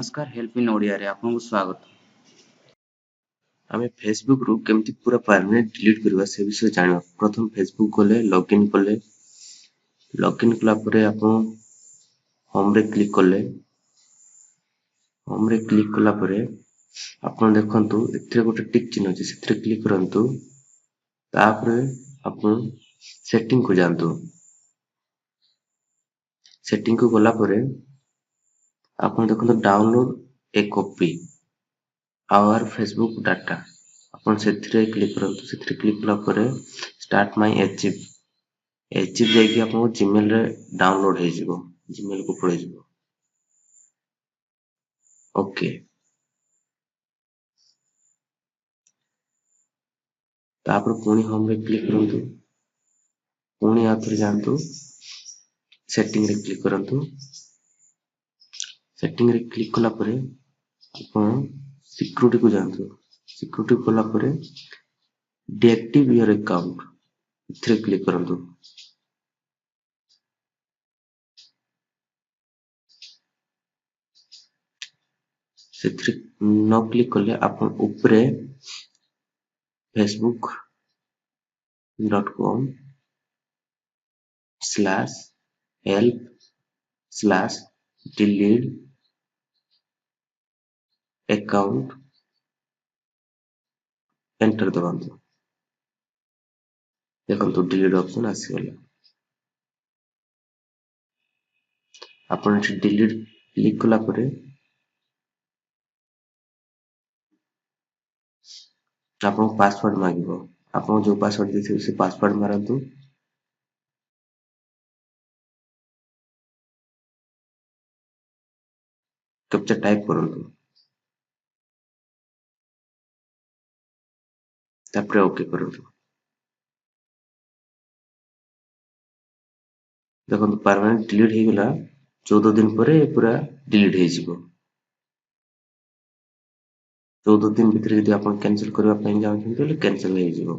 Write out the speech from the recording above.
नमस्कार help in Odia रे आपको स्वागत। आमे फेसबुक रु केमती पूरा परमानेंट डिलीट करबा से विषय जानिबा। प्रथम फेसबुक गले लॉगिन कले कला परे आपण होम रे क्लिक कले होम रे क्लिक कला परे आपण देखंतु एथिरे गोटे टिक चिन्ह अछि सेथिरे क्लिक करंतु तापरे आपण सेटिंग को जानतु सेटिंग को गला परे आपण देखंतु download a copy our Facebook data आपण सेथिरे क्लिक करंतु सेथिरे क्लिक कला परे स्टार्ट माय एचिव जाय कि आपन जीमेल रे डाउनलोड हे जिवो जीमेल को पळे जिवो ओके तापर पुणी होम रे क्लिक करंतु पुणी आथरे जानतु सेटिंग रे क्लिक करंतु सेटिंग रे क्लिक कला परे आपण सिक्योरिटी को जानतु सिक्योरिटी कला परे डीएक्टिव योर अकाउंट इथरे क्लिक करंतु सेथरे न क्लिक करले आपण ऊपरे facebook.com/help/delete account एंटर दबांतु देखंतु डिलीट ऑप्शन आसी गला आपण एठी डिलीट क्लिक कला परे आपण पासवर्ड मांगिबो आपण जो पासवर्ड देथिबे से पासवर्ड मारंतु कैप्चा टाइप करंतु तापरे ओके करंतु देखंतु परमानेंट डिलीट हे गला 14 दिन परे पूरा डिलीट हे जिवो 14 दिन भितर यदि आपण कैंसिल करबा पई जाउछन तो कैंसिल हे जिवो।